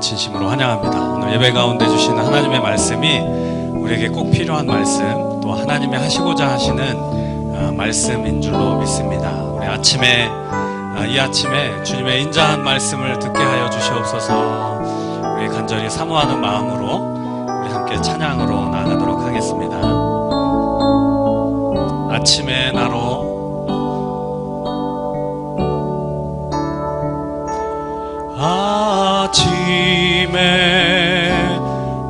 진심으로 환영합니다. 오늘 예배 가운데 주시는 하나님의 말씀이 우리에게 꼭 필요한 말씀, 또 하나님이 하시고자 하시는 말씀인 줄로 믿습니다. 우리 이 아침에 주님의 인자한 말씀을 듣게 하여 주시옵소서. 우리 간절히 사모하는 마음으로 우리 함께 찬양으로 나아가도록 하겠습니다. 아침에 나로 아침에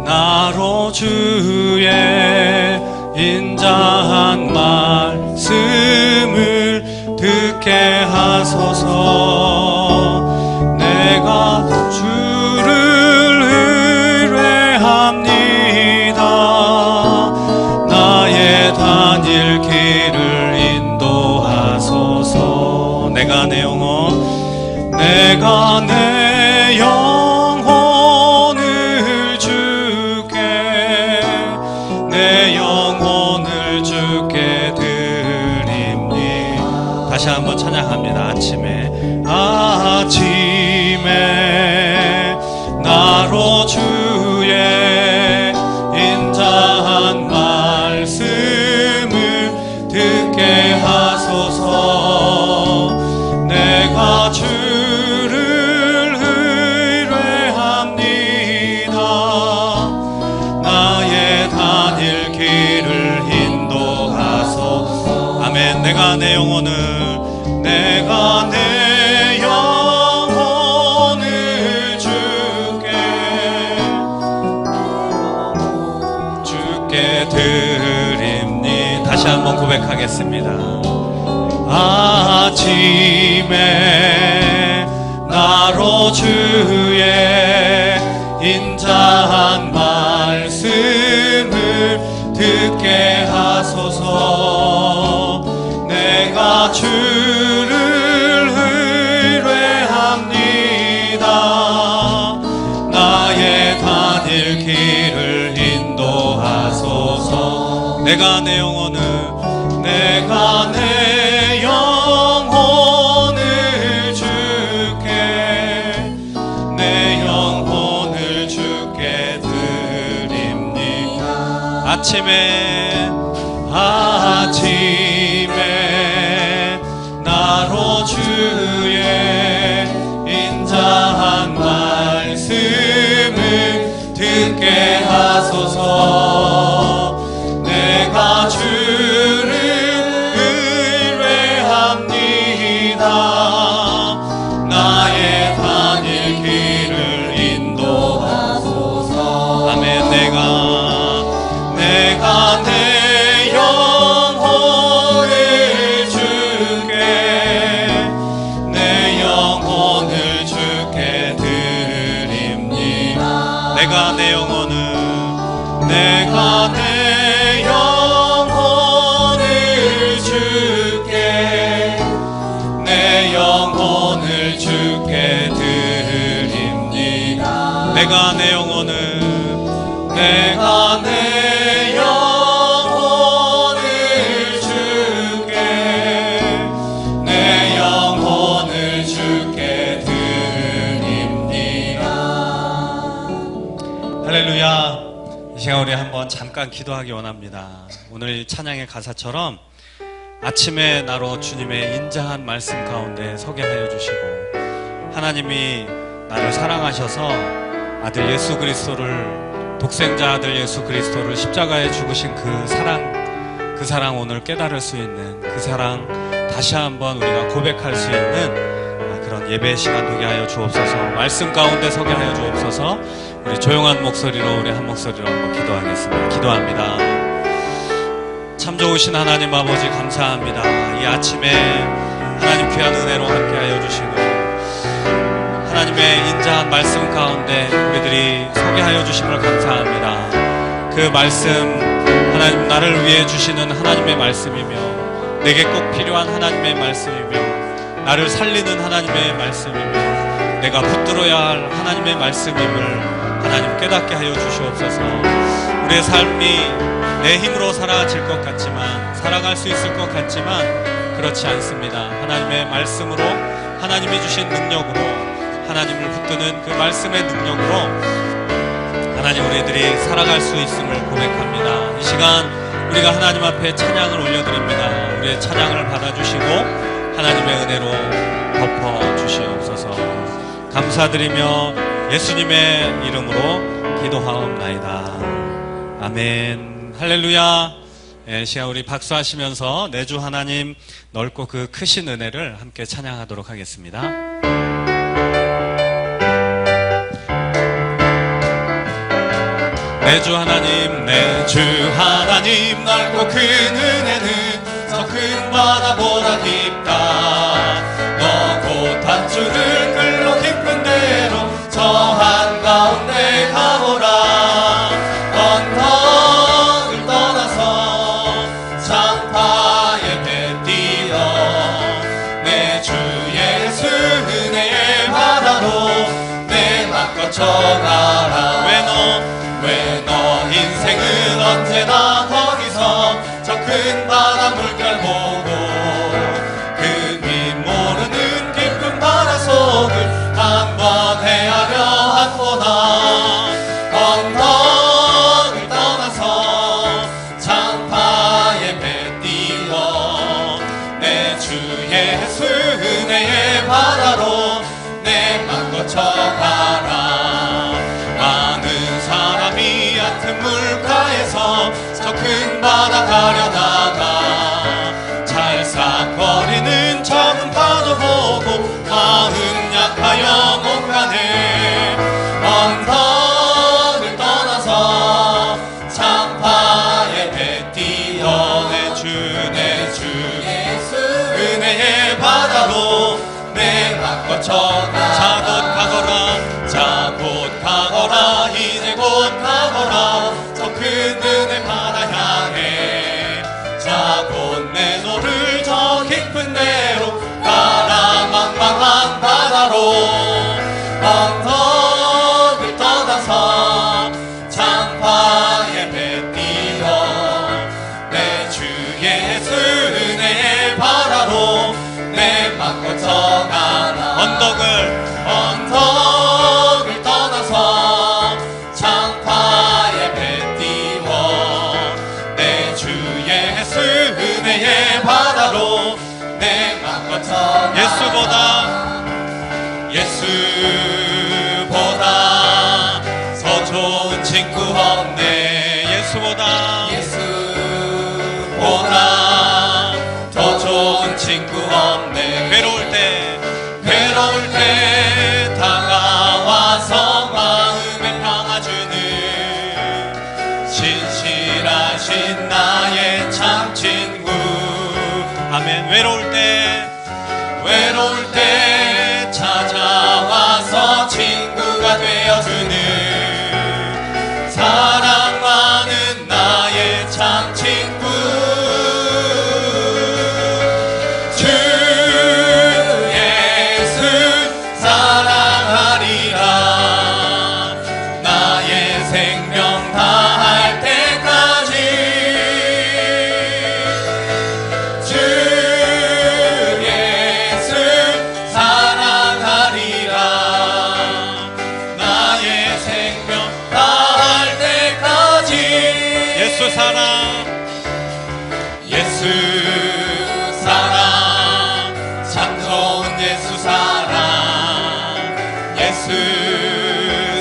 나로 주의 인자한 말씀을 듣게 하소서. 내가 주를 의뢰합니다. 나의 다닐 길을 인도하소서. 내가 내 영혼을 주께 드립니. 다시 한번 찬양합니다. 아침에 나로 주의 인자한 말씀을 듣게 하소서. 내가 주를 의뢰합니다. 나의 다닐 길을 인도하소서. 아멘. 내가 내 영혼을 주께 드립니. 다시 한번 고백하겠습니다. 아침에 나로 주의 인자한 말씀을 듣게 하소서. 내가 주를 의뢰합니다. 나의 다닐 길을 인도하소서. 내가 내 영혼을 주께 드립니. 아침에 나로 주의 인자한 말씀을 듣게 하소서. 내가 주를 의뢰합니다. 나의 다닐 길을 인도하소서. 아멘. 내가 내 영혼을 주께 드립니. 내가 내 영혼을 주께 드립니. 내가 내 영혼을 주께 드립니다. 할렐루야. 이 시간 우리 한번 잠깐 기도하기 원합니다. 오늘 찬양의 가사처럼 아침에 나로 주님의 인자한 말씀 가운데 서게 하여 주시고, 하나님이 나를 사랑하셔서 아들 예수 그리스도를, 독생자 아들 예수 그리스도를 십자가에 죽으신 그 사랑 오늘 깨달을 수 있는 그 사랑 다시 한번 우리가 고백할 수 있는 그런 예배 시간 되게 하여 주옵소서. 말씀 가운데 서게 하여 주옵소서. 우리 조용한 목소리로, 우리 한 목소리로 한번 기도하겠습니다. 기도합니다. 참 좋으신 하나님 아버지 감사합니다. 이 아침에 하나님 귀한 은혜로 함께하여 주시고, 하나님의 인자한 말씀 가운데 우리들이 서게 하여 주심을 감사합니다. 그 말씀, 하나님 나를 위해 주시는 하나님의 말씀이며, 내게 꼭 필요한 하나님의 말씀이며, 나를 살리는 하나님의 말씀이며, 내가 붙들어야 할 하나님의 말씀임을 하나님 깨닫게 하여 주시옵소서. 우리의 삶이 내 힘으로 살아질 것 같지만, 살아갈 수 있을 것 같지만 그렇지 않습니다. 하나님의 말씀으로, 하나님이 주신 능력으로, 하나님을 붙드는 그 말씀의 능력으로 하나님 우리들이 살아갈 수 있음을 고백합니다. 이 시간 우리가 하나님 앞에 찬양을 올려드립니다. 우리의 찬양을 받아주시고 하나님의 은혜로 덮어주시옵소서. 감사드리며 예수님의 이름으로 기도하옵나이다. 아멘. 할렐루야. 시간 우리 박수하시면서 내주 하나님 넓고 그 크신 은혜를 함께 찬양하도록 하겠습니다. 내주 하나님, 내주 하나님 넓고 큰 은혜는 저 큰 바다보다 깊다. 너 곧 한 줄을 끌로 깊은 대로 저 한가운데 가보라. 언덕을 떠나서 창파에 배 뛰어 내 주 예수 은혜의 바다로 내 맘 거쳐가라. 왜 너 인생은 언제나 거기서 저 큰 바다 물결 보고 그 밑 모르는 깊은 바다 속을 한번 헤아려 한보나. 언덕을 떠나서 창파에 배 뛰어 내 주 예수 은혜의 바다로 내 맘 거쳐가라. 얕은 물가에서 저 큰 바다 가려다가 찰싹거리는 적은 파도 보고 마음 약하여 못 가네. 언덕을 떠나서 창파에 배 뛰어 내 주 예수 은혜의 바다로 내 맘 거쳐가. 자 곧 가거라. 자 곧 가거라. 이제 곧 가거라. 저 큰 은혜 바다 향해. 자 곧 내 노를 저 깊은 데로 가라. 망망한 바다로 언덕을 떠나서 창파에 배 뛰어 내 주 예수 은혜의 바다로 내 맘 거쳐가라. 언덕을 떠나서 창파에 배 띄워 내 주 예수 은혜의 바다로 내 맘 거쳐가라. 예수보다 더 좋은 친구 없네. 예수보다 더 좋은 친구 없네. 괴로울 때 다가와서 마음에 평화 주는 신실하신 나의 참 친구. 아멘. 외로울 때 찾아와서 친구가 되어주는 사랑 많은 나의 참 친구. 예수 사랑 참 좋은 예수 사랑. 예수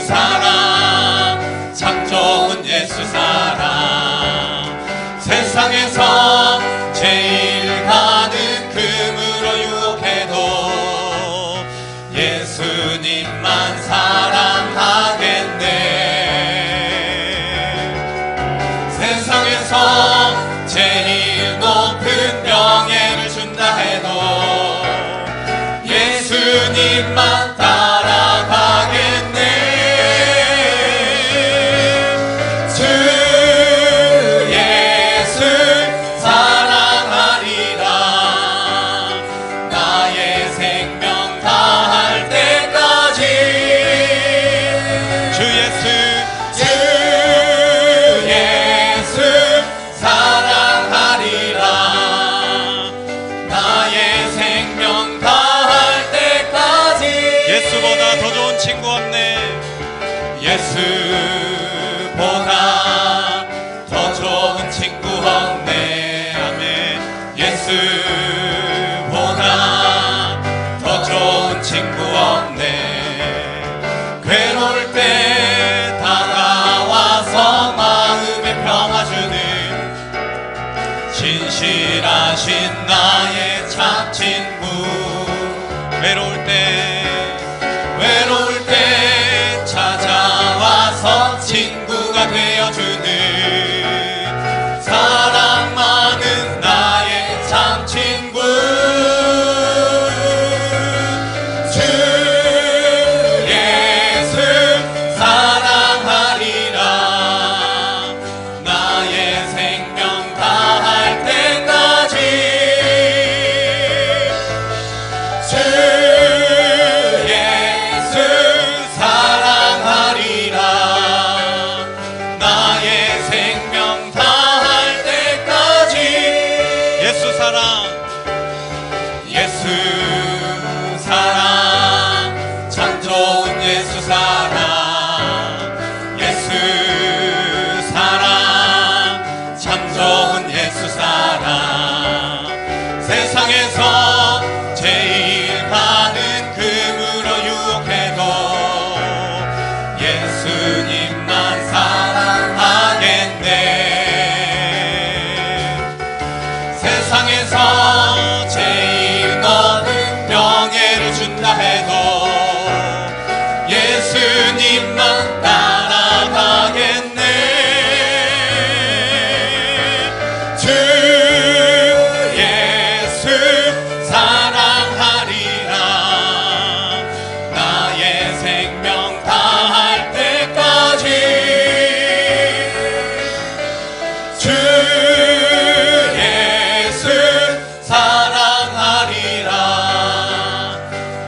사랑 참 좋은 예수 사랑. 세상에서 제일 가는 금으로 유혹해도 예수님만 사랑하겠네. 세상에서 제일 높은 명예를 준다 해도 예수님만 따라가겠네. 주 예수 사랑하리라. 나의 생명 다할 때까지. 주 예수 사랑하리라. 나의 생명 다할 때까지. 예수보다 더 외로울 때 찾아와서 친구가 되어주는 사랑 많은 나의 참 친구. 주 예수 사랑하리라. 나의 생명 다할 때까지. 주 예수 사랑하리라. 나의 생명 다할 때까지. 예수 사랑, 예수 사랑, 참 좋은 예수 사랑. 예수 사랑, 참 좋은 예수 사랑. 세상에서 제일 많은 금으로 유혹해도 예수님만 사랑하겠네. 세상에서 제일 너는 명예를 준다 해도 예수님만 따라가겠네. 주 예수 사랑하리라. 나의 생명 다할 때까지. 주 예수 사랑하리라.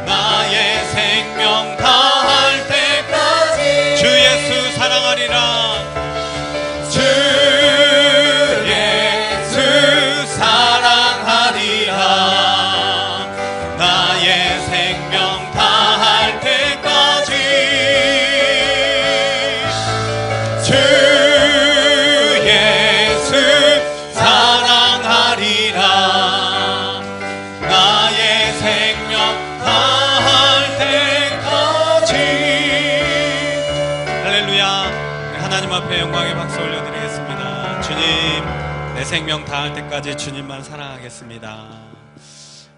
나의 생명 다할 때까지. 주 예수 사랑하리라. 주 예수 사랑하리라. 나의 생명 다할 때까지. 주 예수 사랑하리라. 나의 생명 다할 때까지. 할렐루야. 하나님 앞에 영광의 박수 올려드리겠습니다. 주님, 내 생명 다할 때까지 주님만 사랑하겠습니다.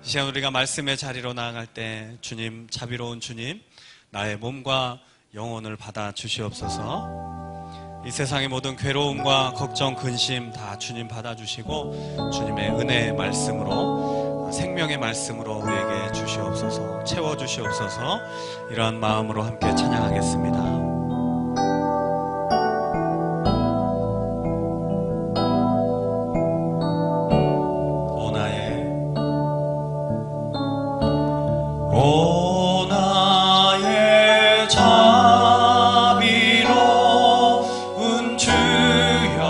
이 시간 우리가 말씀의 자리로 나아갈 때 주님, 자비로운 주님, 나의 몸과 영혼을 받아 주시옵소서. 이 세상의 모든 괴로움과 걱정, 근심 다 주님 받아주시고 주님의 은혜의 말씀으로, 생명의 말씀으로 우리에게 주시옵소서. 채워주시옵소서. 이러한 마음으로 함께 찬양하겠습니다. 오 나의 자비로운 주여,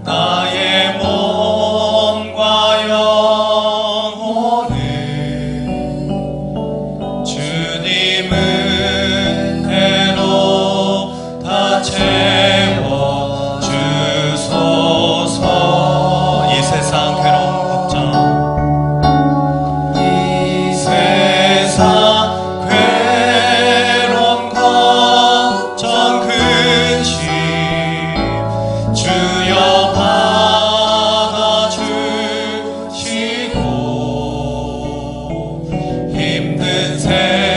나의 몸과 영혼을 주님은 대로 다 채워주소서. 이 세상 괴로운 걱정, 괴로움 걱정 근심 주여 받아주시고 힘든 세상에서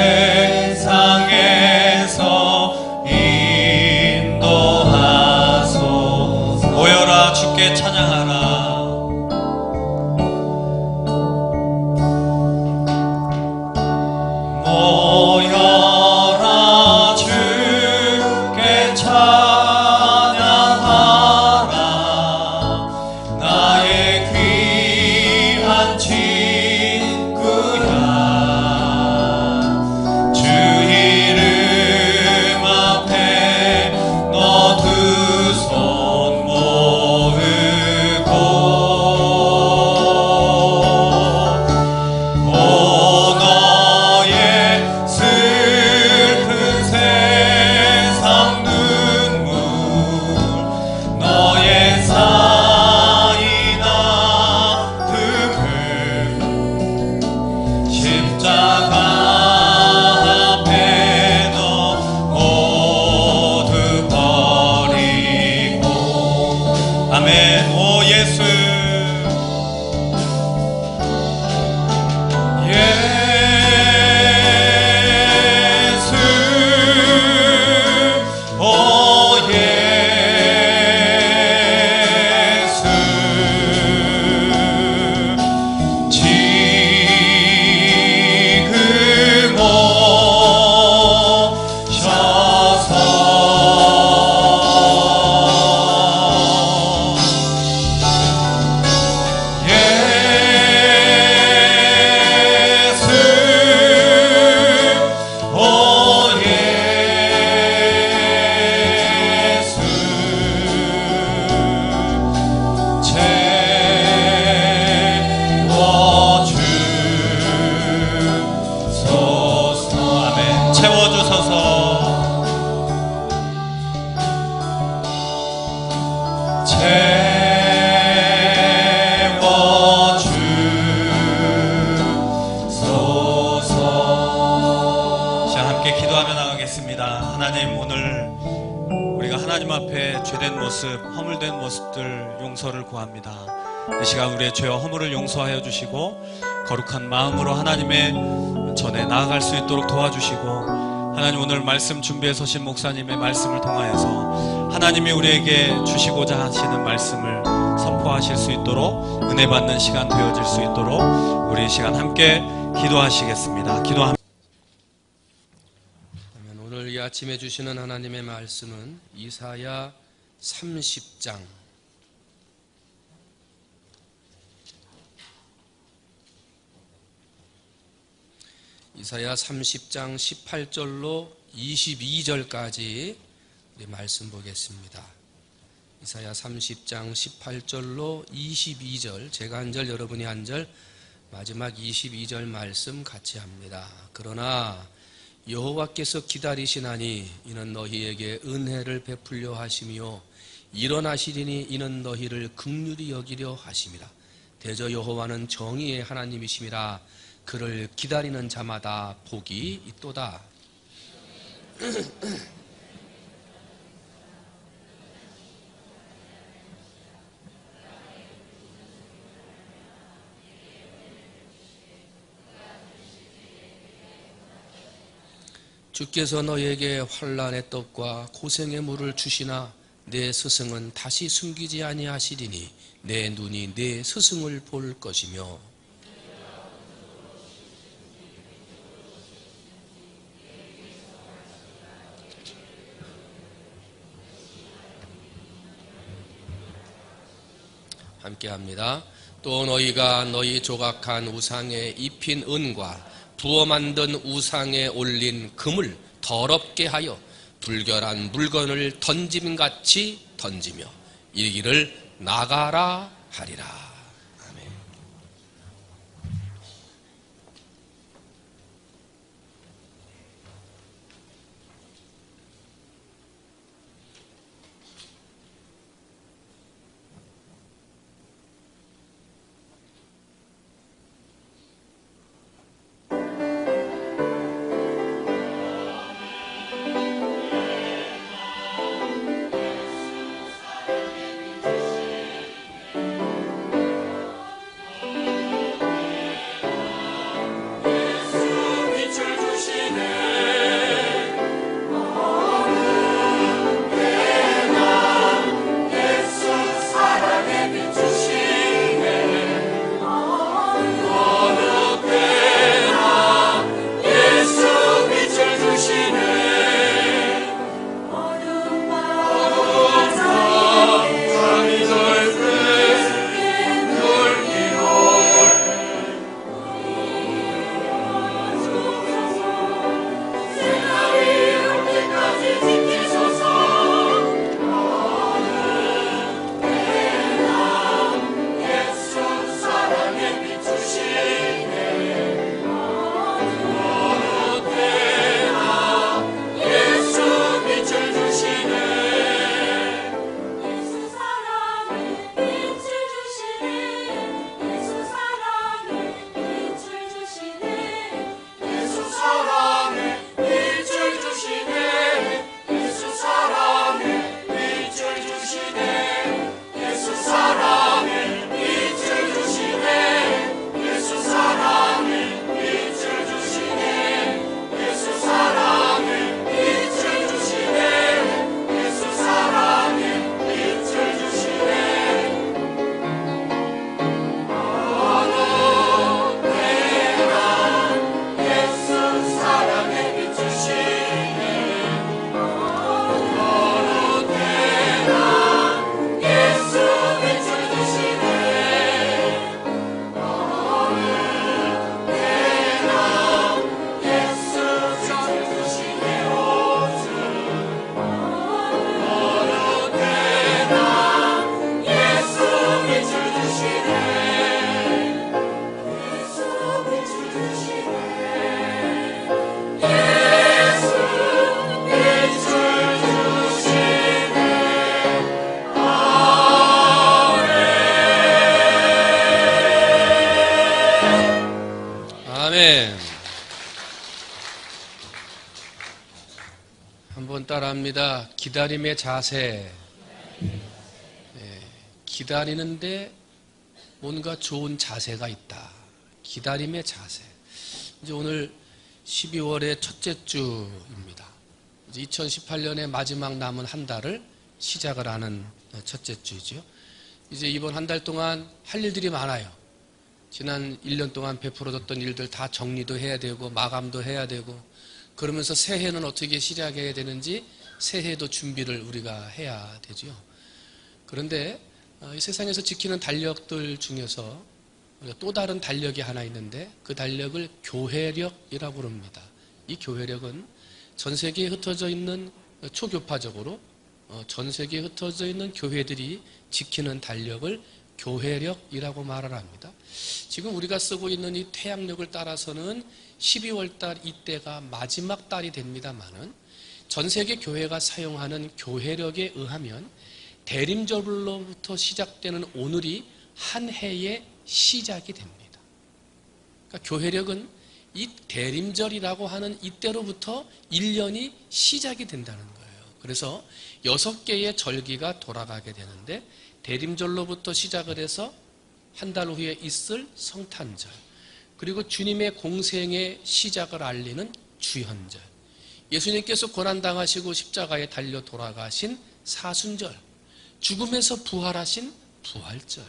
인도하소서. 모여라 주께 찬양하라. 모여라 주께 찬양하라. 나의 귀한 친구야. 주 이름 앞에 너 두 손 모으고 아멘. 오 예수, 예. 하나님, 오늘 우리가 하나님 앞에 죄된 모습, 허물된 모습들 용서를 구합니다. 이 시간 우리의 죄와 허물을 용서하여 주시고 거룩한 마음으로 하나님의 전에 나아갈 수 있도록 도와주시고, 하나님 오늘 말씀 준비해 서신 목사님의 말씀을 통하여서 하나님이 우리에게 주시고자 하시는 말씀을 선포하실 수 있도록, 은혜 받는 시간 되어질 수 있도록 우리 이 시간 함께 기도하시겠습니다. 오늘 이 아침에 주시는 하나님의 말씀은 이사야 30장 이사야 30장 18절로 22절까지 우리 말씀 보겠습니다. 이사야 30장 18절로 22절, 제가 한 절, 여러분이 한 절, 마지막 22절 말씀 같이 합니다. 그러나 여호와께서 기다리시나니 이는 너희에게 은혜를 베풀려 하시며 일어나시리니 이는 너희를 긍휼히 여기려 하심이라. 대저 여호와는 정의의 하나님이심이라. 그를 기다리는 자마다 복이 있도다. 주께서 너희에게 환난의 떡과 고생의 물을 주시나 내 스승은 다시 숨기지 아니하시리니 내 눈이 내 스승을 볼 것이며, 함께합니다. 또 너희가 너희 조각한 우상에 입힌 은과 부어 만든 우상에 올린 금을 더럽게 하여 불결한 물건을 던짐같이 던지며 이르기를 나가라 하리라. 아멘. 한번 따라합니다. 기다림의 자세. 기다리는데 뭔가 좋은 자세가 있다. 기다림의 자세. 이제 오늘 12월의 첫째 주입니다. 이제 2018년의 마지막 남은 한 달을 시작을 하는 첫째 주죠. 이제 이번 한 달 동안 할 일들이 많아요. 지난 1년 동안 베풀어졌던 일들 다 정리도 해야 되고 마감도 해야 되고, 그러면서 새해는 어떻게 시작해야 되는지 새해도 준비를 우리가 해야 되죠. 그런데 이 세상에서 지키는 달력들 중에서 또 다른 달력이 하나 있는데 그 달력을 교회력이라고 부릅니다. 이 교회력은 전 세계에 흩어져 있는, 초교파적으로 전 세계에 흩어져 있는 교회들이 지키는 달력을 교회력이라고 말을 합니다. 지금 우리가 쓰고 있는 이 태양력을 따라서는 12월 달 이때가 마지막 달이 됩니다만은, 전 세계 교회가 사용하는 교회력에 의하면 대림절로부터 시작되는 오늘이 한 해의 시작이 됩니다. 그러니까 교회력은 이 대림절이라고 하는 이때로부터 1년이 시작이 된다는 거예요. 그래서 6개의 절기가 돌아가게 되는데, 대림절로부터 시작을 해서 한 달 후에 있을 성탄절, 그리고 주님의 공생의 시작을 알리는 주현절, 예수님께서 고난당하시고 십자가에 달려 돌아가신 사순절, 죽음에서 부활하신 부활절,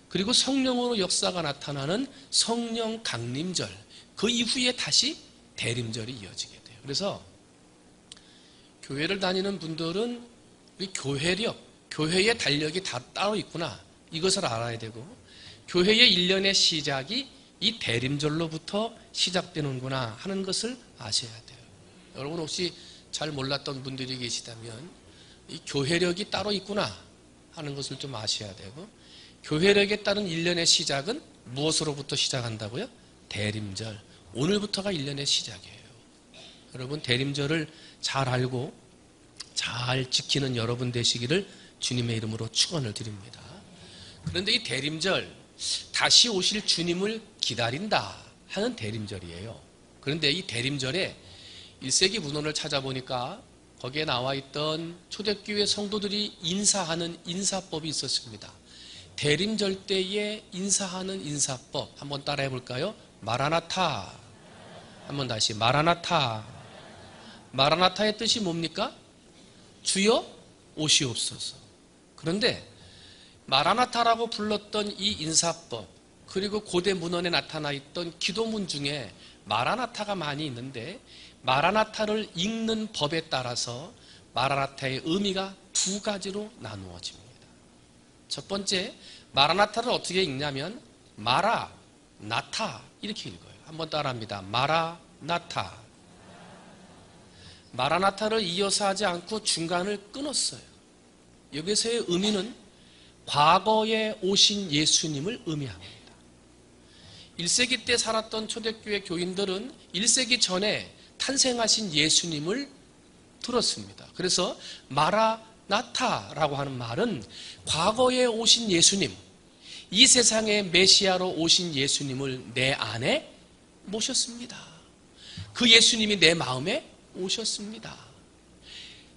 그리고 성령으로 역사가 나타나는 성령 강림절, 그 이후에 다시 대림절이 이어지게 돼요. 그래서 교회를 다니는 분들은 우리 교회력, 교회의 달력이 다 따로 있구나, 이것을 알아야 되고, 교회의 1년의 시작이 이 대림절로부터 시작되는구나 하는 것을 아셔야 돼요. 여러분 혹시 잘 몰랐던 분들이 계시다면 이 교회력이 따로 있구나 하는 것을 좀 아셔야 되고, 교회력에 따른 1년의 시작은 무엇으로부터 시작한다고요? 대림절. 오늘부터가 1년의 시작이에요. 여러분 대림절을 잘 알고 잘 지키는 여러분 되시기를 주님의 이름으로 축원을 드립니다. 그런데 이 대림절, 다시 오실 주님을 기다린다 하는 대림절이에요. 그런데 이 대림절에 1세기 문헌을 찾아보니까 거기에 나와 있던 초대교회 성도들이 인사하는 인사법이 있었습니다. 대림절 때에 인사하는 인사법 한번 따라해 볼까요? 마라나타. 한번 다시 마라나타. 마라나타의 뜻이 뭡니까? 주여 오시옵소서. 그런데 마라나타라고 불렀던 이 인사법, 그리고 고대 문헌에 나타나 있던 기도문 중에 마라나타가 많이 있는데, 마라나타를 읽는 법에 따라서 마라나타의 의미가 두 가지로 나누어집니다. 첫 번째, 마라나타를 어떻게 읽냐면 마라나타 이렇게 읽어요. 한번 따라합니다. 마라나타. 마라나타를 이어서 하지 않고 중간을 끊었어요. 여기서의 의미는 과거에 오신 예수님을 의미합니다. 1세기 때 살았던 초대교회 교인들은 1세기 전에 탄생하신 예수님을 들었습니다. 그래서 마라나타라고 하는 말은 과거에 오신 예수님, 이 세상의 메시아로 오신 예수님을 내 안에 모셨습니다. 그 예수님이 내 마음에 오셨습니다.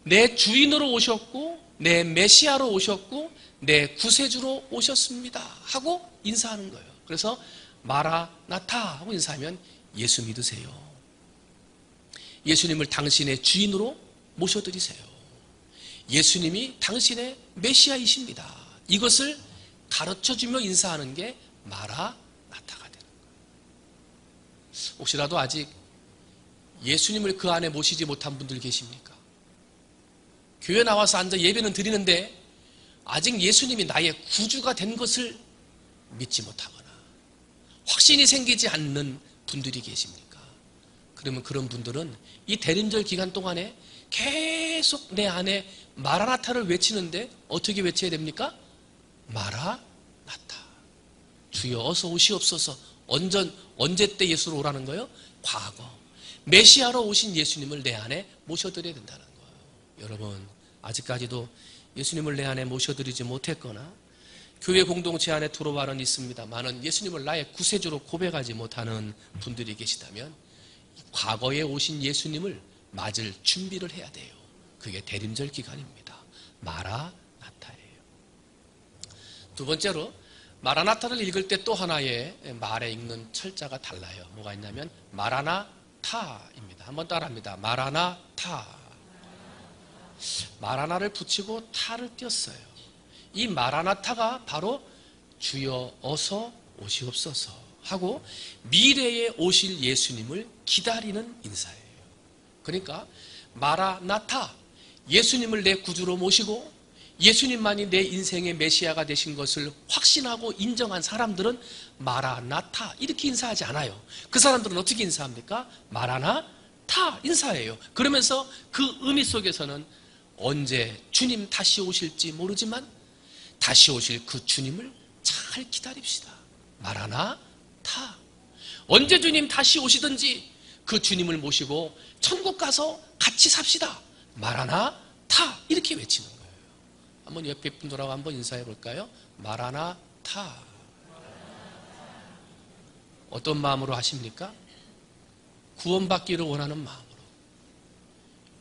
내 주인으로 오셨고 내 메시아로 오셨고 내 구세주로 오셨습니다 하고 인사하는 거예요. 그래서 마라나타 하고 인사하면 예수 믿으세요. 예수님을 당신의 주인으로 모셔드리세요. 예수님이 당신의 메시아이십니다. 이것을 가르쳐주며 인사하는 게 마라나타가 되는 거예요. 혹시라도 아직 예수님을 그 안에 모시지 못한 분들 계십니까? 교회 나와서 앉아 예배는 드리는데 아직 예수님이 나의 구주가 된 것을 믿지 못하거나 확신이 생기지 않는 분들이 계십니까? 그러면 그런 분들은 이 대림절 기간 동안에 계속 내 안에 마라나타를 외치는데 어떻게 외쳐야 됩니까? 마라나타. 주여 어서 오시옵소서. 언제 때 예수로 오라는 거예요? 과거. 메시아로 오신 예수님을 내 안에 모셔드려야 된다는 거예요. 여러분 아직까지도 예수님을 내 안에 모셔드리지 못했거나 교회 공동체 안에 들어와는 있습니다만은 예수님을 나의 구세주로 고백하지 못하는 분들이 계시다면 과거에 오신 예수님을 맞을 준비를 해야 돼요. 그게 대림절 기간입니다. 마라나타예요. 두 번째로 마라나타를 읽을 때 또 하나의 말에 읽는 철자가 달라요. 뭐가 있냐면 마라나타입니다. 한번 따라합니다. 마라나타. 마라나를 붙이고 타를 띄었어요. 이 마라나타가 바로 주여 어서 오시옵소서 하고 미래에 오실 예수님을 기다리는 인사예요. 그러니까 마라나타, 예수님을 내 구주로 모시고 예수님만이 내 인생의 메시아가 되신 것을 확신하고 인정한 사람들은 마라나타 이렇게 인사하지 않아요. 그 사람들은 어떻게 인사합니까? 마라나타 인사해요. 그러면서 그 의미 속에서는 언제 주님 다시 오실지 모르지만 다시 오실 그 주님을 잘 기다립시다. 마라나타. 언제 주님 다시 오시든지 그 주님을 모시고 천국 가서 같이 삽시다. 마라나타 이렇게 외치는 거예요. 한번 옆에 분들하고 한번 인사해 볼까요? 마라나타. 어떤 마음으로 하십니까? 구원받기를 원하는 마음으로.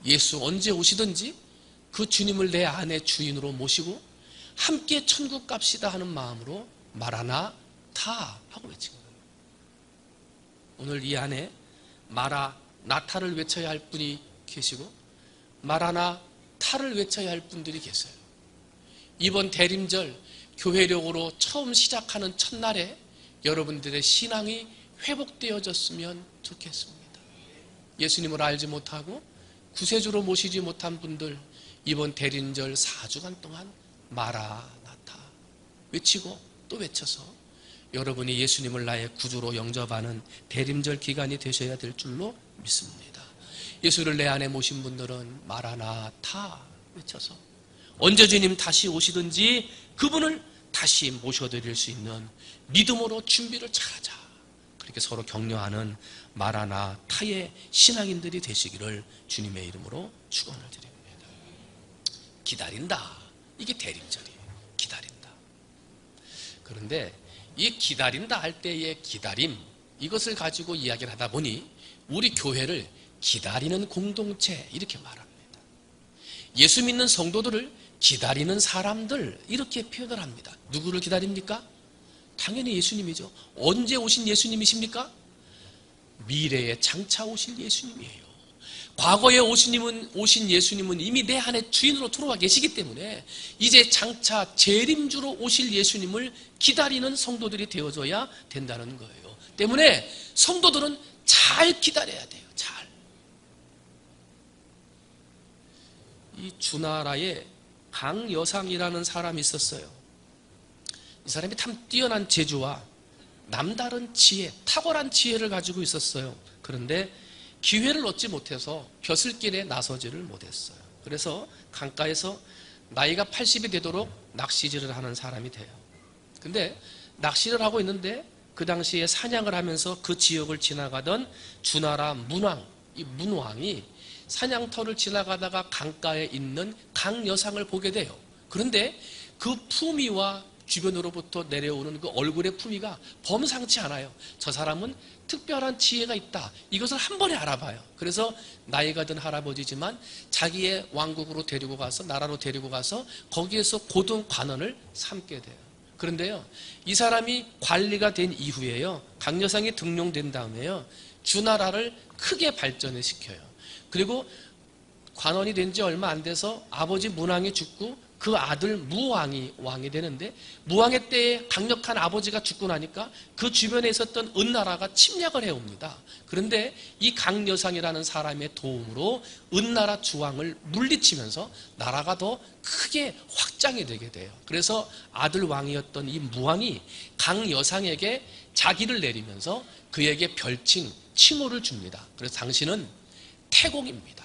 예수 언제 오시든지 그 주님을 내 안의 주인으로 모시고 함께 천국 갑시다 하는 마음으로 마라나타 하고 외친 거예요. 오늘 이 안에 마라나타를 외쳐야 할 분이 계시고 마라나타를 외쳐야 할 분들이 계세요. 이번 대림절 교회력으로 처음 시작하는 첫날에 여러분들의 신앙이 회복되어졌으면 좋겠습니다. 예수님을 알지 못하고 구세주로 모시지 못한 분들 이번 대림절 4주간 동안 마라나타 외치고 또 외쳐서 여러분이 예수님을 나의 구주로 영접하는 대림절 기간이 되셔야 될 줄로 믿습니다. 예수를 내 안에 모신 분들은 마라나타 외쳐서 언제 주님 다시 오시든지 그분을 다시 모셔드릴 수 있는 믿음으로 준비를 잘하자. 그렇게 서로 격려하는 마라나타의 신앙인들이 되시기를 주님의 이름으로 축원을 드립니다. 기다린다. 이게 대림절이에요. 기다린다. 그런데 이 기다린다 할 때의 기다림, 이것을 가지고 이야기를 하다 보니 우리 교회를 기다리는 공동체 이렇게 말합니다. 예수 믿는 성도들을 기다리는 사람들 이렇게 표현을 합니다. 누구를 기다립니까? 당연히 예수님이죠. 언제 오신 예수님이십니까? 미래에 장차 오실 예수님이에요. 과거에 오신 예수님은 이미 내 안에 주인으로 들어와 계시기 때문에 이제 장차 재림주로 오실 예수님을 기다리는 성도들이 되어줘야 된다는 거예요. 때문에 성도들은 잘 기다려야 돼요. 잘. 이 주나라에 강여상이라는 사람이 있었어요. 이 사람이 참 뛰어난 재주와 남다른 지혜, 탁월한 지혜를 가지고 있었어요. 그런데 기회를 얻지 못해서 벼슬길에 나서지를 못했어요. 그래서 강가에서 나이가 80이 되도록 낚시질을 하는 사람이 돼요. 근데 낚시를 하고 있는데 그 당시에 사냥을 하면서 그 지역을 지나가던 주나라 문왕, 이 문왕이 사냥터를 지나가다가 강가에 있는 강여상을 보게 돼요. 그런데 그 품위와 주변으로부터 내려오는 그 얼굴의 품위가 범상치 않아요. 저 사람은 특별한 지혜가 있다. 이것을 한 번에 알아봐요. 그래서 나이가 든 할아버지지만 자기의 왕국으로 데리고 가서 나라로 데리고 가서 거기에서 고등 관원을 삼게 돼요. 그런데요, 이 사람이 관리가 된 이후에요, 강여상이 등용된 다음에요, 주나라를 크게 발전을 시켜요. 그리고 관원이 된 지 얼마 안 돼서 아버지 문왕이 죽고 그 아들 무왕이 왕이 되는데, 무왕의 때에 강력한 아버지가 죽고 나니까 그 주변에 있었던 은나라가 침략을 해옵니다. 그런데 이 강여상이라는 사람의 도움으로 은나라 주왕을 물리치면서 나라가 더 크게 확장이 되게 돼요. 그래서 아들 왕이었던 이 무왕이 강여상에게 자기를 내리면서 그에게 별칭, 칭호를 줍니다. 그래서 당신은 태공입니다.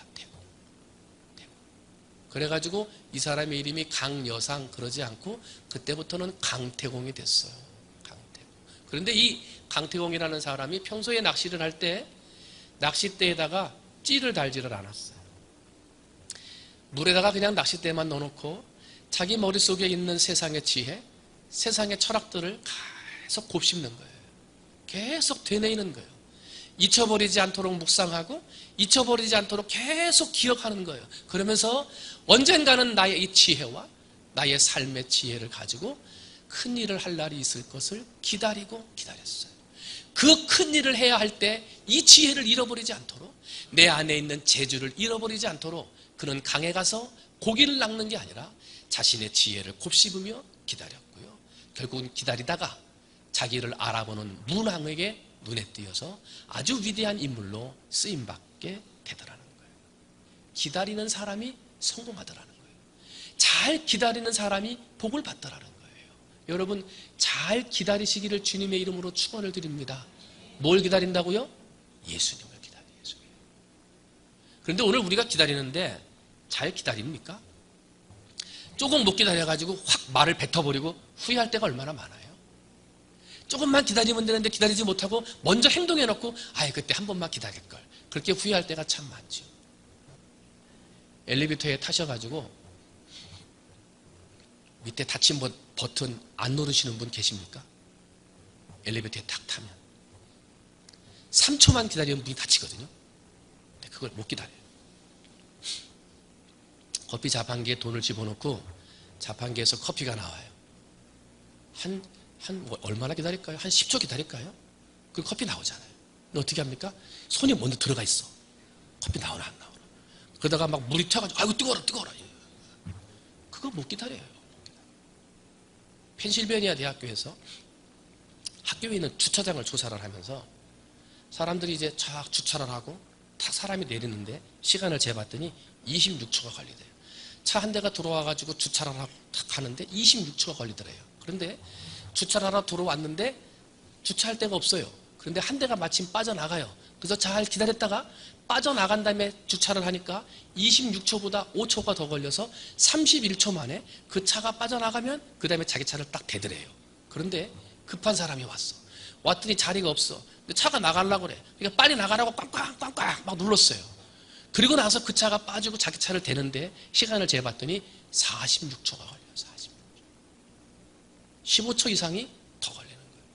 그래가지고 이 사람의 이름이 강여상 그러지 않고 그때부터는 강태공이 됐어요. 강태공. 그런데 이 강태공이라는 사람이 평소에 낚시를 할 때 낚싯대에다가 찌를 달지를 않았어요. 물에다가 그냥 낚싯대만 넣어놓고 자기 머릿속에 있는 세상의 지혜, 세상의 철학들을 계속 곱씹는 거예요. 계속 되뇌이는 거예요. 잊혀버리지 않도록 묵상하고 잊혀버리지 않도록 계속 기억하는 거예요. 그러면서 언젠가는 나의 이 지혜와 나의 삶의 지혜를 가지고 큰 일을 할 날이 있을 것을 기다리고 기다렸어요. 그 큰 일을 해야 할 때 이 지혜를 잃어버리지 않도록, 내 안에 있는 재주를 잃어버리지 않도록 그는 강에 가서 고기를 낚는 게 아니라 자신의 지혜를 곱씹으며 기다렸고요. 결국은 기다리다가 자기를 알아보는 문왕에게 눈에 띄어서 아주 위대한 인물로 쓰임받게 되더라는 거예요. 기다리는 사람이 성공하더라는 거예요. 잘 기다리는 사람이 복을 받더라는 거예요. 여러분, 잘 기다리시기를 주님의 이름으로 축원을 드립니다. 뭘 기다린다고요? 예수님을 기다려요. 예수님. 그런데 오늘 우리가 기다리는데 잘 기다립니까? 조금 못 기다려가지고 확 말을 뱉어버리고 후회할 때가 얼마나 많아요. 조금만 기다리면 되는데 기다리지 못하고 먼저 행동해놓고 그때 한 번만 기다릴걸, 그렇게 후회할 때가 참 많죠. 엘리베이터에 타셔가지고 밑에 닫힌 버튼 안 누르시는 분 계십니까? 엘리베이터에 탁 타면 3초만 기다리면 문이 닫히거든요. 근데 그걸 못 기다려요. 커피 자판기에 돈을 집어넣고 자판기에서 커피가 나와요. 얼마나 기다릴까요? 한 10초 기다릴까요? 그 커피 나오잖아요. 근데 어떻게 합니까? 손이 먼저 들어가 있어. 커피 나오나 안 나오나. 그러다가 막 물이 튀어가지고 아이고 뜨거워라. 그거 못 기다려요. 펜실베니아 대학교에서 학교에 있는 주차장을 조사를 하면서 사람들이 이제 쫙 주차를 하고 다 사람이 내리는데 시간을 재봤더니 26초가 걸리대요. 차 한 대가 들어와가지고 주차를 하고 탁 가는데 26초가 걸리더래요. 그런데 주차를 하러 들어왔는데 주차할 데가 없어요. 그런데 한 대가 마침 빠져나가요. 그래서 잘 기다렸다가 빠져나간 다음에 주차를 하니까 26초보다 5초가 더 걸려서 31초 만에 그 차가 빠져나가면 그 다음에 자기 차를 딱 대더래요. 그런데 급한 사람이 왔더니 자리가 없어. 근데 차가 나가려고 그래. 그러니까 빨리 나가라고 꽝꽝꽝꽝 막 눌렀어요. 그리고 나서 그 차가 빠지고 자기 차를 대는데 시간을 재봤더니 46초가 걸려요. 46초. 15초 이상이 더 걸리는 거예요.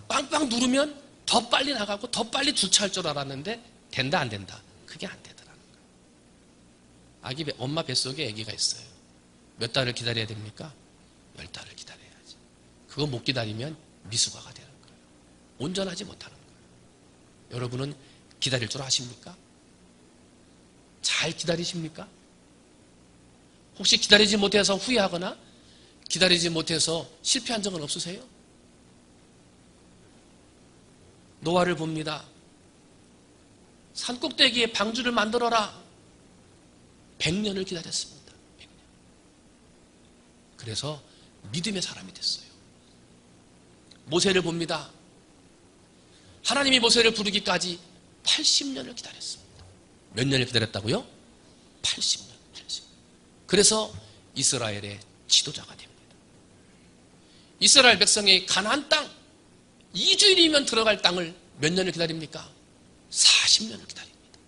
빵빵 누르면 더 빨리 나가고 더 빨리 주차할 줄 알았는데 된다 안 된다? 그게 안 되더라는 거예요. 엄마 뱃속에 아기가 있어요. 몇 달을 기다려야 됩니까? 10달을 기다려야지. 그거 못 기다리면 미숙아가 되는 거예요. 온전하지 못하는 거예요. 여러분은 기다릴 줄 아십니까? 잘 기다리십니까? 혹시 기다리지 못해서 후회하거나 기다리지 못해서 실패한 적은 없으세요? 노아를 봅니다. 산꼭대기에 방주를 만들어라. 100년을 기다렸습니다. 100년. 그래서 믿음의 사람이 됐어요. 모세를 봅니다. 하나님이 모세를 부르기까지 80년을 기다렸습니다. 몇 년을 기다렸다고요? 80년. 그래서 이스라엘의 지도자가 됩니다. 이스라엘 백성이 가나안 땅 2주일이면 들어갈 땅을 몇 년을 기다립니까? 40년을 기다립니다.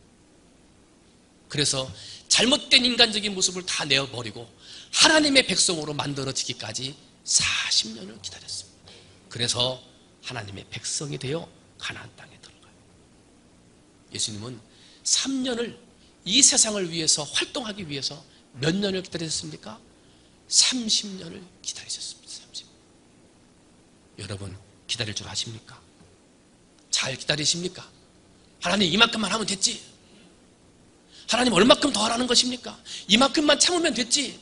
그래서 잘못된 인간적인 모습을 다 내어버리고 하나님의 백성으로 만들어지기까지 40년을 기다렸습니다. 그래서 하나님의 백성이 되어 가나안 땅에 들어가요. 예수님은 3년을 이 세상을 위해서 활동하기 위해서 몇 년을 기다리셨습니까? 30년을 기다리셨습니다. 30년. 여러분 기다릴 줄 아십니까? 잘 기다리십니까? 하나님 이만큼만 하면 됐지. 하나님 얼마큼 더 하라는 것입니까? 이만큼만 참으면 됐지.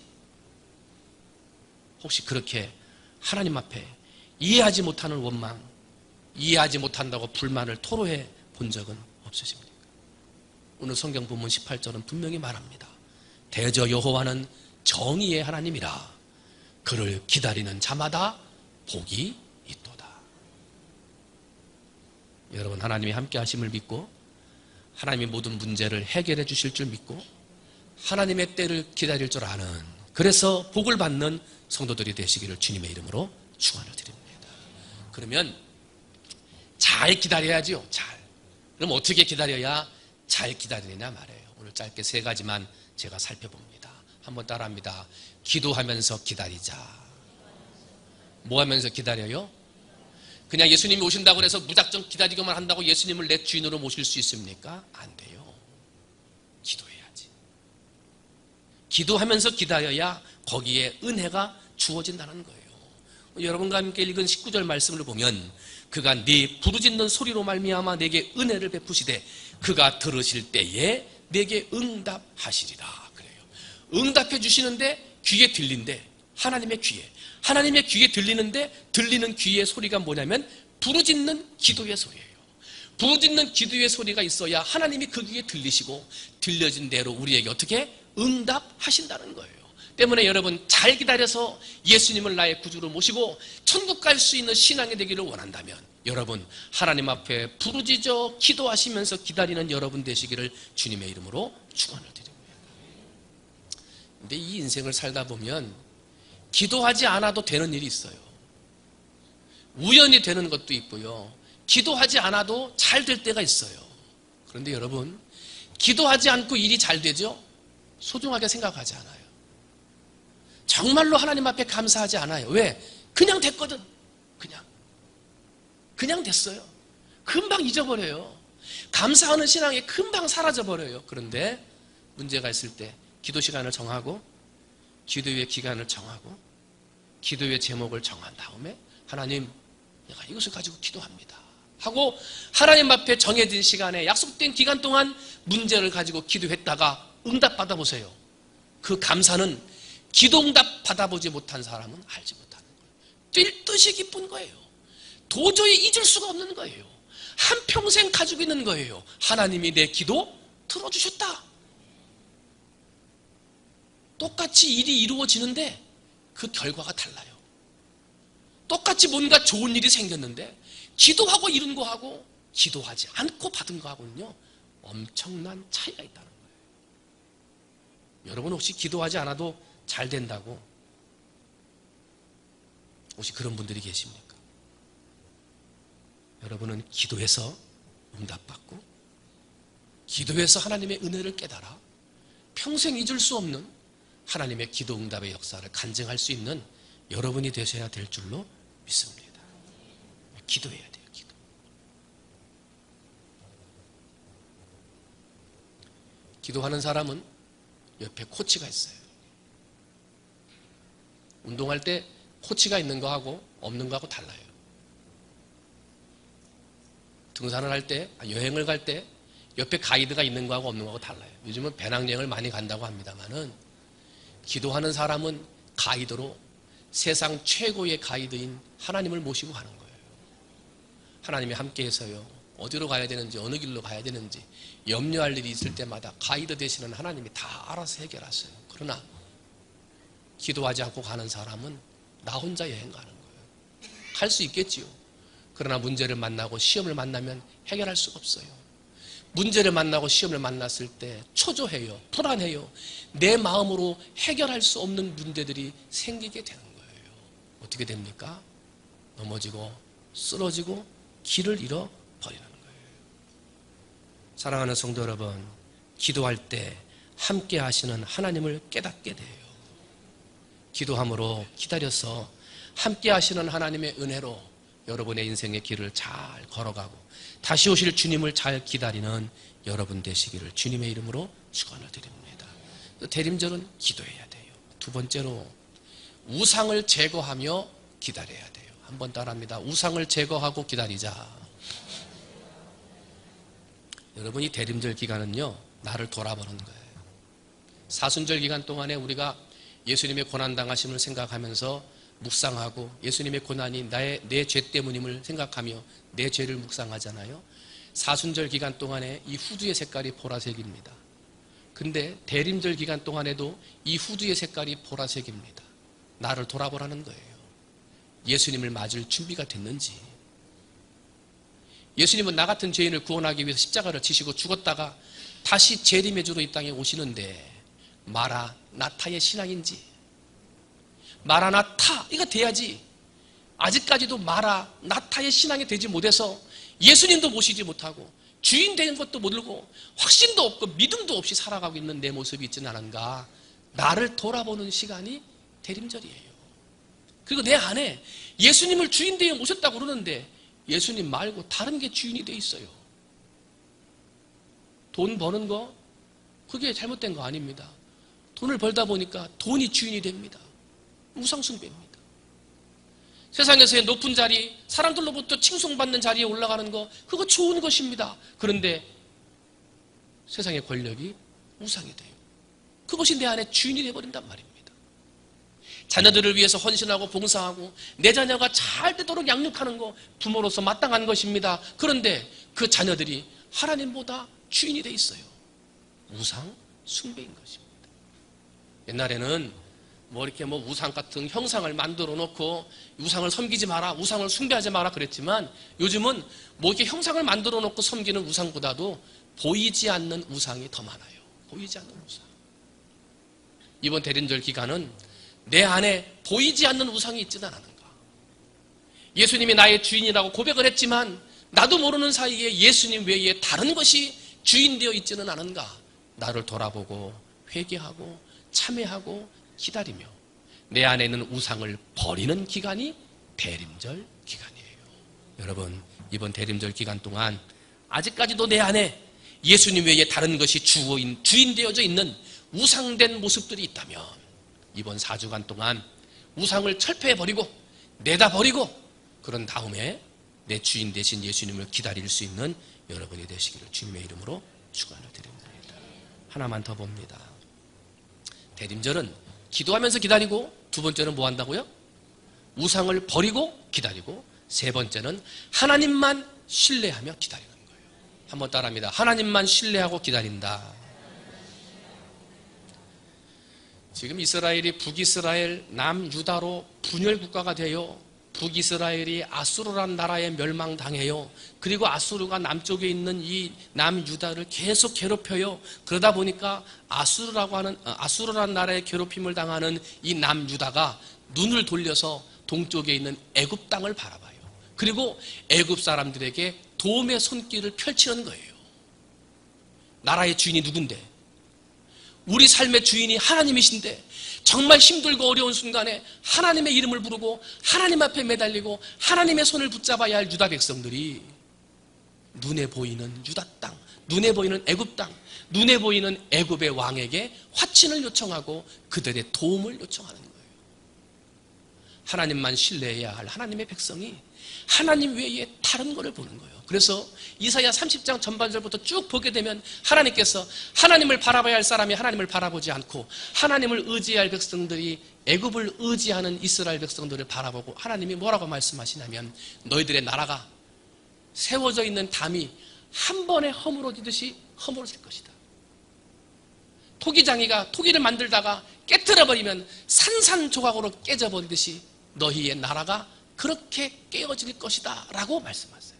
혹시 그렇게 하나님 앞에 이해하지 못하는 원망, 이해하지 못한다고 불만을 토로해 본 적은 없으십니까? 오늘 성경 본문 18절은 분명히 말합니다. 대저 여호와는 정의의 하나님이라 그를 기다리는 자마다 복이 있도다. 여러분 하나님이 함께 하심을 믿고 하나님이 모든 문제를 해결해 주실 줄 믿고 하나님의 때를 기다릴 줄 아는, 그래서 복을 받는 성도들이 되시기를 주님의 이름으로 축원을 드립니다. 그러면 잘 기다려야지요. 잘. 그럼 어떻게 기다려야 잘 기다리느냐 말이에요. 오늘 짧게 3가지만 제가 살펴봅니다. 한번 따라합니다. 기도하면서 기다리자. 뭐 하면서 기다려요? 그냥 예수님이 오신다고 해서 무작정 기다리기만 한다고 예수님을 내 주인으로 모실 수 있습니까? 안 돼요. 기도해야지. 기도하면서 기다려야 거기에 은혜가 주어진다는 거예요. 여러분과 함께 읽은 19절 말씀을 보면 그가 네 부르짖는 소리로 말미암아 내게 은혜를 베푸시되 그가 들으실 때에 내게 응답하시리라 그래요. 응답해 주시는데 귀에 들린대. 하나님의 귀에 들리는데 들리는 귀의 소리가 뭐냐면 부르짖는 기도의 소리예요. 부르짖는 기도의 소리가 있어야 하나님이 그 귀에 들리시고 들려진 대로 우리에게 어떻게 응답하신다는 거예요. 때문에 여러분 잘 기다려서 예수님을 나의 구주로 모시고 천국 갈 수 있는 신앙이 되기를 원한다면 여러분 하나님 앞에 부르짖어 기도하시면서 기다리는 여러분 되시기를 주님의 이름으로 축원을 드립니다. 근데 이 인생을 살다 보면 기도하지 않아도 되는 일이 있어요. 우연히 되는 것도 있고요. 기도하지 않아도 잘 될 때가 있어요. 그런데 여러분 기도하지 않고 일이 잘 되죠? 소중하게 생각하지 않아요. 정말로 하나님 앞에 감사하지 않아요. 왜? 그냥 됐거든. 그냥 됐어요. 금방 잊어버려요. 감사하는 신앙이 금방 사라져버려요. 그런데 문제가 있을 때 기도 시간을 정하고 기도의 기간을 정하고 기도의 제목을 정한 다음에 하나님 내가 이것을 가지고 기도합니다 하고 하나님 앞에 정해진 시간에 약속된 기간 동안 문제를 가지고 기도했다가 응답 받아보세요. 그 감사는 기도 응답 받아보지 못한 사람은 알지 못하는 거예요. 뛸 듯이 기쁜 거예요. 도저히 잊을 수가 없는 거예요. 한평생 가지고 있는 거예요. 하나님이 내 기도 들어주셨다. 똑같이 일이 이루어지는데 그 결과가 달라요. 똑같이 뭔가 좋은 일이 생겼는데 기도하고 이룬 거하고 기도하지 않고 받은 거하고는요 엄청난 차이가 있다는 거예요. 여러분 혹시 기도하지 않아도 잘 된다고 혹시 그런 분들이 계십니까? 여러분은 기도해서 응답받고 기도해서 하나님의 은혜를 깨달아 평생 잊을 수 없는 하나님의 기도 응답의 역사를 간증할 수 있는 여러분이 되셔야 될 줄로 믿습니다. 기도해야 돼요. 기도하는 사람은 옆에 코치가 있어요. 운동할 때 코치가 있는 거하고 없는 거하고 달라요. 등산을 할 때, 여행을 갈 때 옆에 가이드가 있는 거하고 없는 거하고 달라요. 요즘은 배낭여행을 많이 간다고 합니다만은 기도하는 사람은 가이드로 세상 최고의 가이드인 하나님을 모시고 가는 거예요. 하나님이 함께해서요. 어디로 가야 되는지 어느 길로 가야 되는지 염려할 일이 있을 때마다 가이드 되시는 하나님이 다 알아서 해결하세요. 그러나 기도하지 않고 가는 사람은 나 혼자 여행 가는 거예요. 갈 수 있겠지요. 그러나 문제를 만나고 시험을 만나면 해결할 수가 없어요. 문제를 만나고 시험을 만났을 때 초조해요. 불안해요. 내 마음으로 해결할 수 없는 문제들이 생기게 되는 거예요. 어떻게 됩니까? 넘어지고 쓰러지고 길을 잃어버리는 거예요. 사랑하는 성도 여러분, 기도할 때 함께 하시는 하나님을 깨닫게 돼요. 기도함으로 기다려서 함께 하시는 하나님의 은혜로 여러분의 인생의 길을 잘 걸어가고 다시 오실 주님을 잘 기다리는 여러분 되시기를 주님의 이름으로 축원을 드립니다. 대림절은 기도해야 돼요. 두 번째로 우상을 제거하며 기다려야 돼요. 한번 따라합니다. 우상을 제거하고 기다리자. 여러분 이 대림절 기간은요 나를 돌아보는 거예요. 사순절 기간 동안에 우리가 예수님의 고난당하심을 생각하면서 묵상하고 예수님의 고난이 내 죄 때문임을 생각하며 내 죄를 묵상하잖아요. 사순절 기간 동안에 이 후두의 색깔이 보라색입니다. 근데 대림절 기간 동안에도 이 후두의 색깔이 보라색입니다. 나를 돌아보라는 거예요. 예수님을 맞을 준비가 됐는지. 예수님은 나 같은 죄인을 구원하기 위해서 십자가를 지시고 죽었다가 다시 재림의 주로 이 땅에 오시는데 마라나타의 신앙인지 마라나타 이거 돼야지. 아직까지도 마라나타의 신앙이 되지 못해서 예수님도 모시지 못하고 주인 되는 것도 모르고 확신도 없고 믿음도 없이 살아가고 있는 내 모습이 있지는 않은가. 나를 돌아보는 시간이 대림절이에요. 그리고 내 안에 예수님을 주인 되어 모셨다고 그러는데 예수님 말고 다른 게 주인이 돼 있어요. 돈 버는 거 그게 잘못된 거 아닙니다. 돈을 벌다 보니까 돈이 주인이 됩니다. 우상숭배입니다. 세상에서의 높은 자리, 사람들로부터 칭송받는 자리에 올라가는 거 그거 좋은 것입니다. 그런데 세상의 권력이 우상이 돼요. 그것이 내 안에 주인이 되어버린단 말입니다. 자녀들을 위해서 헌신하고 봉사하고 내 자녀가 잘 되도록 양육하는 거 부모로서 마땅한 것입니다. 그런데 그 자녀들이 하나님보다 주인이 돼 있어요. 우상 숭배인 것입니다. 옛날에는 이렇게 우상 같은 형상을 만들어 놓고 우상을 섬기지 마라, 우상을 숭배하지 마라 그랬지만 요즘은 이렇게 형상을 만들어 놓고 섬기는 우상보다도 보이지 않는 우상이 더 많아요. 보이지 않는 우상. 이번 대림절 기간은 내 안에 보이지 않는 우상이 있지는 않은가. 예수님이 나의 주인이라고 고백을 했지만 나도 모르는 사이에 예수님 외에 다른 것이 주인되어 있지는 않은가. 나를 돌아보고 회개하고 참회하고 기다리며 내 안에 있는 우상을 버리는 기간이 대림절 기간이에요. 여러분, 이번 대림절 기간 동안 아직까지도 내 안에 예수님 외에 다른 것이 주인되어져 있는 우상된 모습들이 있다면 이번 4주간 동안 우상을 철폐해버리고 내다버리고 그런 다음에 내 주인 되신 예수님을 기다릴 수 있는 여러분이 되시기를 주님의 이름으로 축원을 드립니다. 하나만 더 봅니다. 대림절은 기도하면서 기다리고, 두 번째는 뭐 한다고요? 우상을 버리고 기다리고, 세 번째는 하나님만 신뢰하며 기다리는 거예요. 한번 따라합니다. 하나님만 신뢰하고 기다린다. 지금 이스라엘이 북이스라엘, 남유다로 분열 국가가 되어 북이스라엘이 아수르라는 나라에 멸망당해요. 그리고 아수르가 남쪽에 있는 이 남유다를 계속 괴롭혀요. 그러다 보니까 아수르라는 나라의 괴롭힘을 당하는 이 남유다가 눈을 돌려서 동쪽에 있는 애굽 땅을 바라봐요. 그리고 애굽 사람들에게 도움의 손길을 펼치는 거예요. 나라의 주인이 누군데? 우리 삶의 주인이 하나님이신데 정말 힘들고 어려운 순간에 하나님의 이름을 부르고 하나님 앞에 매달리고 하나님의 손을 붙잡아야 할 유다 백성들이 눈에 보이는 유다 땅, 눈에 보이는 애굽 땅, 눈에 보이는 애굽의 왕에게 화친을 요청하고 그들의 도움을 요청하는 거예요. 하나님만 신뢰해야 할 하나님의 백성이 하나님 외에 다른 것을 보는 거예요. 그래서 이사야 30장 전반절부터 쭉 보게 되면 하나님께서 하나님을 바라봐야 할 사람이 하나님을 바라보지 않고 하나님을 의지해야 할 백성들이 애굽을 의지하는 이스라엘 백성들을 바라보고 하나님이 뭐라고 말씀하시냐면 너희들의 나라가 세워져 있는 담이 한 번에 허물어지듯이 허물어질 것이다. 토기장이가 토기를 만들다가 깨트려버리면 산산조각으로 깨져버리듯이 너희의 나라가 그렇게 깨어질 것이다 라고 말씀하세요.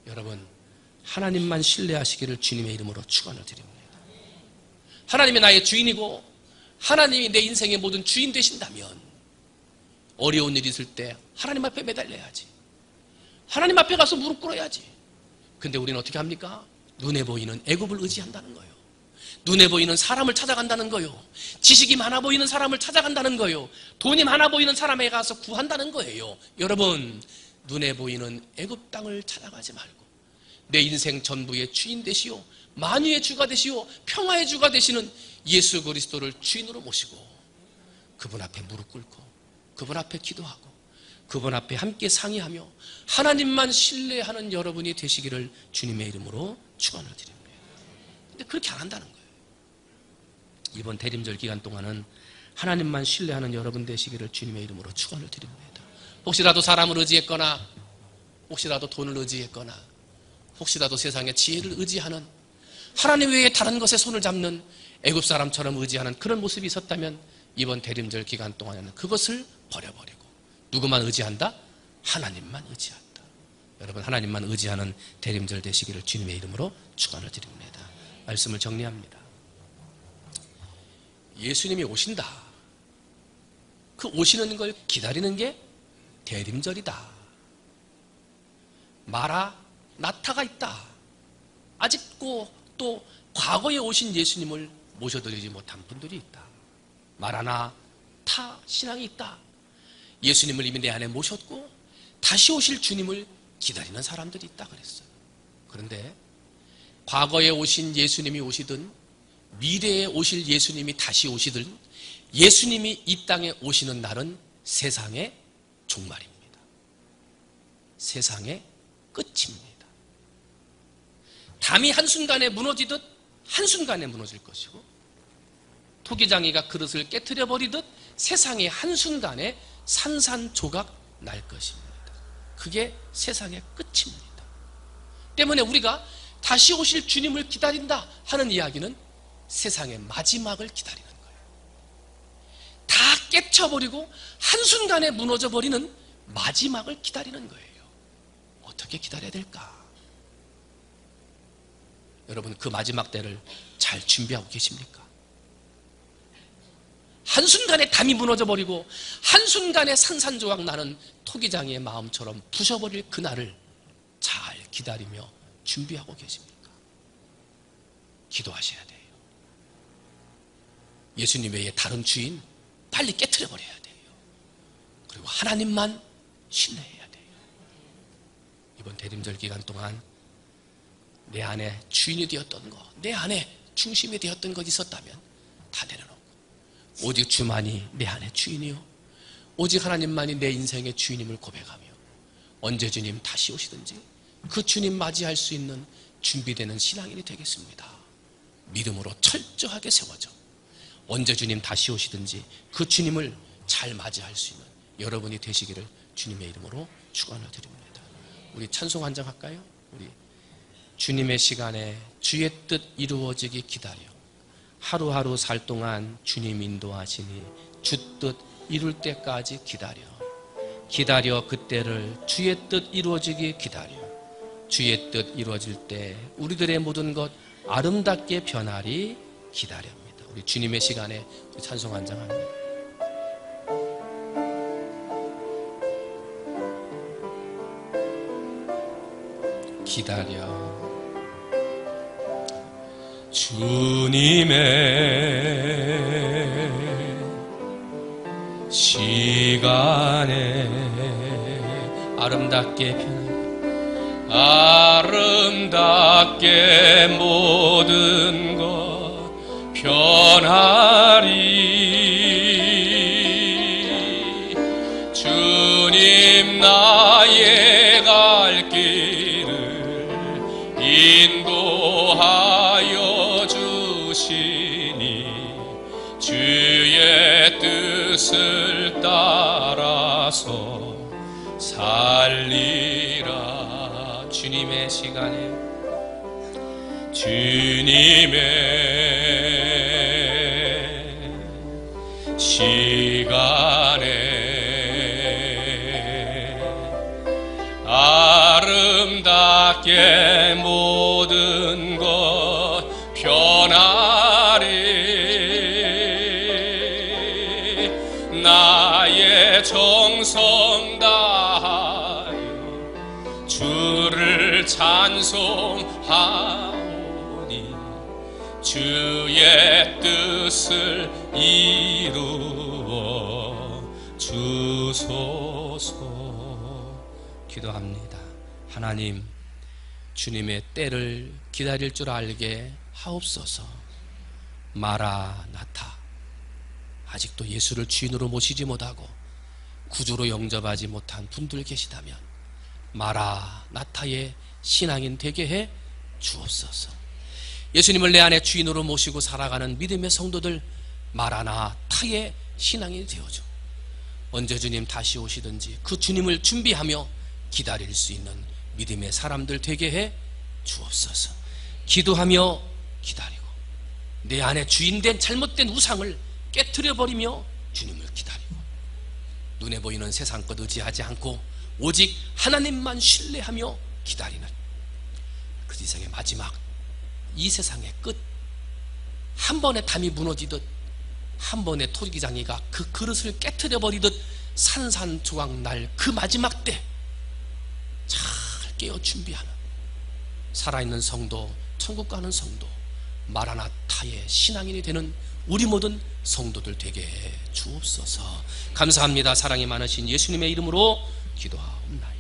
여러분, 하나님만 신뢰하시기를 주님의 이름으로 축원을 드립니다. 하나님이 나의 주인이고 하나님이 내 인생의 모든 주인 되신다면 어려운 일이 있을 때 하나님 앞에 매달려야지. 하나님 앞에 가서 무릎 꿇어야지. 근데 우리는 어떻게 합니까? 눈에 보이는 애굽을 의지한다는 거예요. 눈에 보이는 사람을 찾아간다는 거예요. 지식이 많아 보이는 사람을 찾아간다는 거예요. 돈이 많아 보이는 사람에 가서 구한다는 거예요. 여러분, 눈에 보이는 애굽 땅을 찾아가지 말고 내 인생 전부의 주인 되시오, 만유의 주가 되시오, 평화의 주가 되시는 예수 그리스도를 주인으로 모시고 그분 앞에 무릎 꿇고 그분 앞에 기도하고 그분 앞에 함께 상의하며 하나님만 신뢰하는 여러분이 되시기를 주님의 이름으로 축원을 드립니다. 근데 그렇게 안 한다는 거예요. 이번 대림절 기간 동안은 하나님만 신뢰하는 여러분 되시기를 주님의 이름으로 축원을 드립니다. 혹시라도 사람을 의지했거나 혹시라도 돈을 의지했거나 혹시라도 세상의 지혜를 의지하는 하나님 외에 다른 것에 손을 잡는 애굽 사람처럼 의지하는 그런 모습이 있었다면 이번 대림절 기간 동안에는 그것을 버려버리고 누구만 의지한다? 하나님만 의지한다. 여러분, 하나님만 의지하는 대림절 되시기를 주님의 이름으로 축원을 드립니다. 말씀을 정리합니다. 예수님이 오신다. 그 오시는 걸 기다리는 게 대림절이다. 마라나타가 있다. 아직도 또 과거에 오신 예수님을 모셔드리지 못한 분들이 있다. 마라나타 신앙이 있다. 예수님을 이미 내 안에 모셨고 다시 오실 주님을 기다리는 사람들이 있다 그랬어요. 그런데 과거에 오신 예수님이 오시든 미래에 오실 예수님이 다시 오시든 예수님이 이 땅에 오시는 날은 세상의 종말입니다. 세상의 끝입니다. 담이 한순간에 무너지듯 한순간에 무너질 것이고 토기장이가 그릇을 깨트려 버리듯 세상이 한순간에 산산조각 날 것입니다. 그게 세상의 끝입니다. 때문에 우리가 다시 오실 주님을 기다린다 하는 이야기는 세상의 마지막을 기다리는 거예요. 다 깨쳐버리고 한순간에 무너져버리는 마지막을 기다리는 거예요. 어떻게 기다려야 될까? 여러분, 그 마지막 때를 잘 준비하고 계십니까? 한순간에 담이 무너져버리고 한순간에 산산조각 나는 토기장이의 마음처럼 부셔버릴 그날을 잘 기다리며 준비하고 계십니까? 기도하셔야 돼요. 예수님 외에 다른 주인 빨리 깨트려 버려야 돼요. 그리고 하나님만 신뢰해야 돼요. 이번 대림절 기간 동안 내 안에 주인이 되었던 것, 내 안에 중심이 되었던 것 있었다면 다 내려놓고 오직 주만이 내 안에 주인이요, 오직 하나님만이 내 인생의 주인임을 고백하며 언제 주님 다시 오시든지 그 주님 맞이할 수 있는 준비되는 신앙인이 되겠습니다. 믿음으로 철저하게 세워져 언제 주님 다시 오시든지 그 주님을 잘 맞이할 수 있는 여러분이 되시기를 주님의 이름으로 축원을 드립니다. 우리 찬송 한 장 할까요? 우리 주님의 시간에 주의 뜻 이루어지기 기다려 하루하루 살 동안 주님 인도하시니 주 뜻 이룰 때까지 기다려 그때를 주의 뜻 이루어지기 기다려 주의 뜻 이루어질 때 우리들의 모든 것 아름답게 변하리 기다립니다. 우리 주님의 시간에 우리 찬송 한 장 합니다. 기다려 주님의 시간에 아름답게 모든 것 변하리 주님 나의 갈 길을 인도하여 주시니 주의 뜻을 따라서 살리라 주님의 시간에 아름답게 모든 것 변하리 나의 정성 다하여 주를 찬송하오니 주의 뜻을 이루어 주소서. 기도합니다. 하나님, 주님의 때를 기다릴 줄 알게 하옵소서. 마라나타, 아직도 예수를 주인으로 모시지 못하고 구주로 영접하지 못한 분들 계시다면 마라나타의 신앙인 되게 해 주옵소서. 예수님을 내 안에 주인으로 모시고 살아가는 믿음의 성도들 마라나타의 신앙인이 되어줘. 언제 주님 다시 오시든지 그 주님을 준비하며 기다릴 수 있는 믿음의 사람들 되게 해 주옵소서. 기도하며 기다리고 내 안에 주인된 잘못된 우상을 깨트려버리며 주님을 기다리고 눈에 보이는 세상 것 의지하지 않고 오직 하나님만 신뢰하며 기다리는 그 세상의 마지막, 이 세상의 끝, 한 번에 담이 무너지듯 한 번에 토기장이가 그 그릇을 깨트려버리듯 산산조각 날 그 마지막 때 잘 깨어 준비하는 살아있는 성도, 천국 가는 성도, 마라나타의 신앙인이 되는 우리 모든 성도들 되게 해 주옵소서. 감사합니다. 사랑이 많으신 예수님의 이름으로 기도하옵나이다.